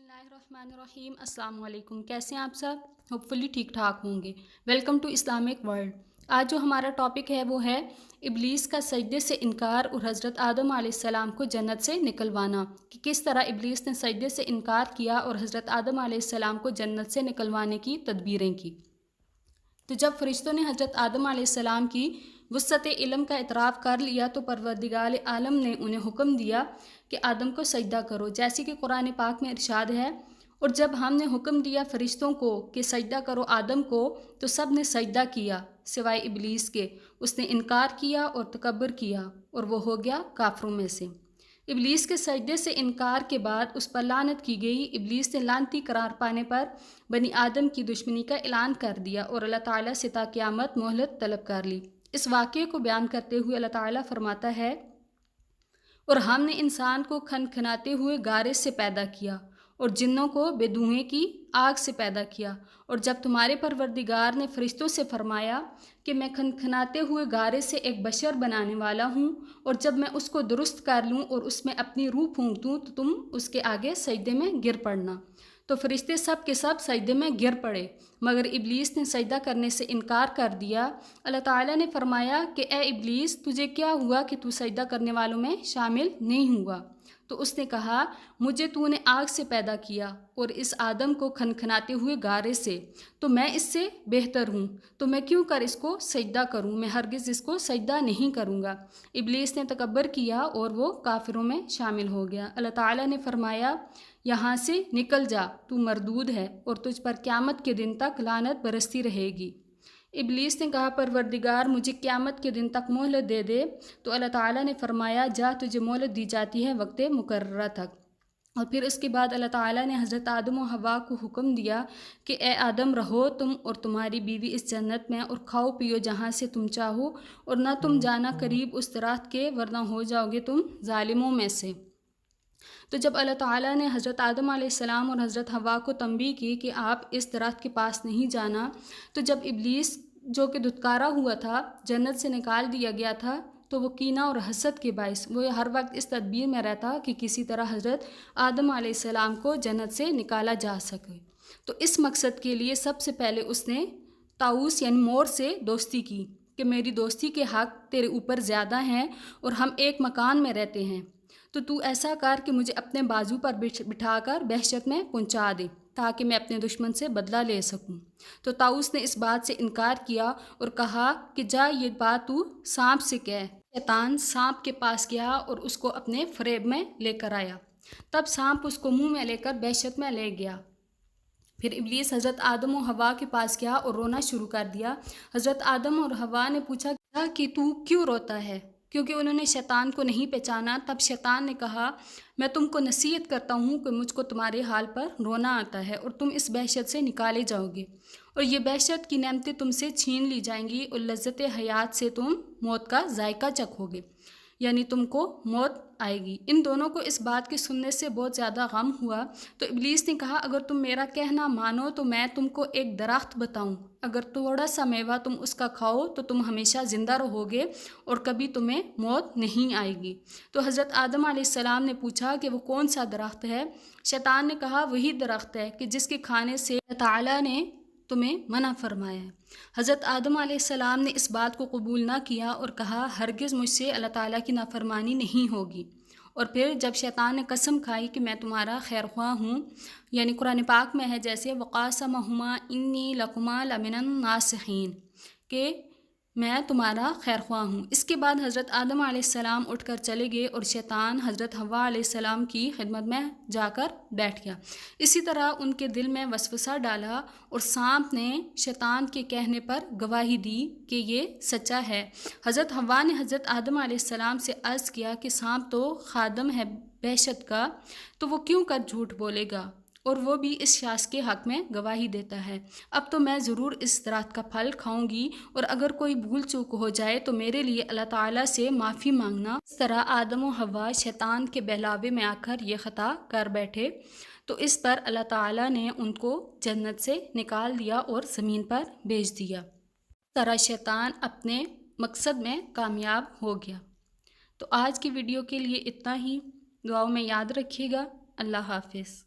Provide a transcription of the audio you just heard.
बिस्मिल्लाहिर्रहमानिर्रहीम। अस्सलाम वालेकुम। कैसे हैं आप सब? होपफुली ठीक ठाक होंगे। Welcome to Islamic world. आज जो हमारा टॉपिक है वो है इब्लीस का सजदे से इनकार और हज़रत आदम अलैहिस्सलाम को जन्नत से निकलवाना, कि किस तरह इब्लीस ने सजदे से इनकार किया और हज़रत आदम अलैहिस्सलाम को जन्नत से निकलवाने की तदबीरें की। तो जब फरिश्तों ने हज़रत आदम अलैहिस्सलाम की वुस्अत इल्म का इतराफ़ कर लिया तो परवरदिगार आलम ने उन्हें हुक्म दिया कि आदम को सजदा करो, जैसे कि कुरान पाक में इरशाद है। और जब हमने हुक्म दिया फरिश्तों को कि सजदा करो आदम को, तो सब ने सजदा किया सिवाय इब्लीस के। उसने इनकार किया और तकब्बुर किया और वो हो गया काफरों में से। इब्लीस के सजदे से इनकार के बाद उस पर लानत की गई। इब्लीस ने लानती करार पाने पर बनी आदम की दुश्मनी का ऐलान कर दिया और अल्लाह ताला से ता क़यामत मोहलत तलब कर ली। इस वाक़े को बयान करते हुए अल्लाह ताला फरमाता है, और हमने इंसान को खनखनाते हुए गारे से पैदा किया और जिन्नों को बेधुएं की आग से पैदा किया। और जब तुम्हारे परवरदिगार ने फरिश्तों से फरमाया कि मैं खनखनाते हुए गारे से एक बशर बनाने वाला हूँ, और जब मैं उसको दुरुस्त कर लूँ और उसमें अपनी रूह फूंक दूँ तो तुम उसके आगे सजदे में गिर पड़ना। तो फरिश्ते सब के सब सजदे में गिर पड़े, मगर इब्लीस ने सजदा करने से इनकार कर दिया। अल्लाह ताला ने फरमाया कि ए इब्लीस, तुझे क्या हुआ कि तू सजदा करने वालों में शामिल नहीं हुआ? तो उसने कहा, मुझे तूने आग से पैदा किया और इस आदम को खनखनाते हुए गारे से, तो मैं इससे बेहतर हूँ, तो मैं क्यों कर इसको सजदा करूँ? मैं हरगिज़ इसको सजदा नहीं करूँगा। इब्लीस ने तकब्बर किया और वो काफिरों में शामिल हो गया। अल्लाह ताला ने फरमाया, यहाँ से निकल जा, तू मरदूद है और तुझ पर क़यामत के दिन तक लानत बरसती रहेगी। इब्लीस ने कहा, परवरदिगार मुझे क़यामत के दिन तक मोहलत दे दे। तो अल्लाह ताला ने फरमाया, जा, तुझे मोहलत दी जाती है वक्त मुकर्ररा तक। और फिर उसके बाद अल्लाह ताला ने हज़रत आदम और हवा को हुक्म दिया कि ए आदम, रहो तुम और तुम्हारी बीवी इस जन्नत में और खाओ पियो जहाँ से तुम चाहो, और ना तुम जाना करीब उस दरख्त के, वरना हो जाओगे तुम जालिमों में से। तो जब अल्लाह ताला ने हज़रत आदम अलैहिस्सलाम और हज़रत हवा को तंबीह की कि आप इस दरख्त के पास नहीं जाना, तो जब इब्लीस जो कि धुतकारा हुआ था जन्नत से निकाल दिया गया था, तो वो कीना और हसद के बाइस वो हर वक्त इस तदबीर में रहता कि किसी तरह हज़रत आदम अलैहिस्सलाम को जन्नत से निकाला जा सके। तो इस मकसद के लिए सबसे पहले उसने ताऊस यानी मोर से दोस्ती की कि मेरी दोस्ती के हक़ तेरे ऊपर ज़्यादा हैं और हम एक मकान में रहते हैं, तो तू ऐसा कर कि मुझे अपने बाजू पर बिठाकर दहशत में पहुंचा दे, ताकि मैं अपने दुश्मन से बदला ले सकूं। तो ताऊस ने इस बात से इनकार किया और कहा कि जा, ये बात तू सांप से कह। शैतान सांप के पास गया और उसको अपने फरेब में लेकर आया। तब सांप उसको मुंह में लेकर दहशत में ले गया। फिर इब्लीस हज़रत आदम और हवा के पास गया और रोना शुरू कर दिया। हज़रत आदम और हवा ने पूछा कि तू क्यों रोता है, क्योंकि उन्होंने शैतान को नहीं पहचाना। तब शैतान ने कहा, मैं तुमको नसीहत करता हूँ कि मुझको तुम्हारे हाल पर रोना आता है और तुम इस बहशत से निकाले जाओगे, और ये बहशत की नेमतें तुमसे छीन ली जाएंगी और लज्जत हयात से तुम मौत का जायका चखोगे, यानी तुमको मौत आएगी। इन दोनों को इस बात के सुनने से बहुत ज़्यादा गम हुआ। तो इब्लीस ने कहा, अगर तुम मेरा कहना मानो तो मैं तुमको एक दरख्त बताऊं, अगर थोड़ा सा मेवा तुम उसका खाओ तो तुम हमेशा ज़िंदा रहोगे और कभी तुम्हें मौत नहीं आएगी। तो हज़रत आदम अलैहिस्सलाम ने पूछा कि वो कौन सा दरख्त है? शैतान ने कहा, वही दरख्त है कि जिसके खाने से अल्लाह ताला ने तुम्हें मना फरमाया है। हज़रत आदम अलैहिस्सलाम ने इस बात को कबूल ना किया और कहा, हरगिज़ मुझसे अल्लाह ताला की नाफरमानी नहीं होगी। और फिर जब शैतान ने कसम खाई कि मैं तुम्हारा खैर ख्वाह हूँ, यानी कुरान पाक में है जैसे वक़ासमहुमा इन्नी लकुमा लमिनन नासिहीन, के मैं तुम्हारा खैर ख्वाह हूँ। इसके बाद हज़रत आदम अलैहिस्सलाम उठकर चले गए और शैतान हज़रत हवा अलैहिस्सलाम की खिदमत में जाकर बैठ गया। इसी तरह उनके दिल में वसवसा डाला और सांप ने शैतान के कहने पर गवाही दी कि ये सच्चा है। हज़रत हवा ने हज़रत आदम अलैहिस्सलाम से अर्ज़ किया कि सांप तो खादम है बहशत का, तो वो क्यों कर झूठ बोलेगा, और वो भी इस शास के हक़ में गवाही देता है। अब तो मैं ज़रूर इस दरख्त का फल खाऊंगी, और अगर कोई भूल चूक हो जाए तो मेरे लिए अल्लाह ताला से माफ़ी मांगना। इस तरह आदम और हवा शैतान के बहलावे में आकर ये ख़ता कर बैठे, तो इस पर अल्लाह ताला ने उनको जन्नत से निकाल दिया और ज़मीन पर भेज दिया। इस तरह शैतान अपने मकसद में कामयाब हो गया। तो आज की वीडियो के लिए इतना ही। दुआओं में याद रखिएगा। अल्लाह हाफ़िज़।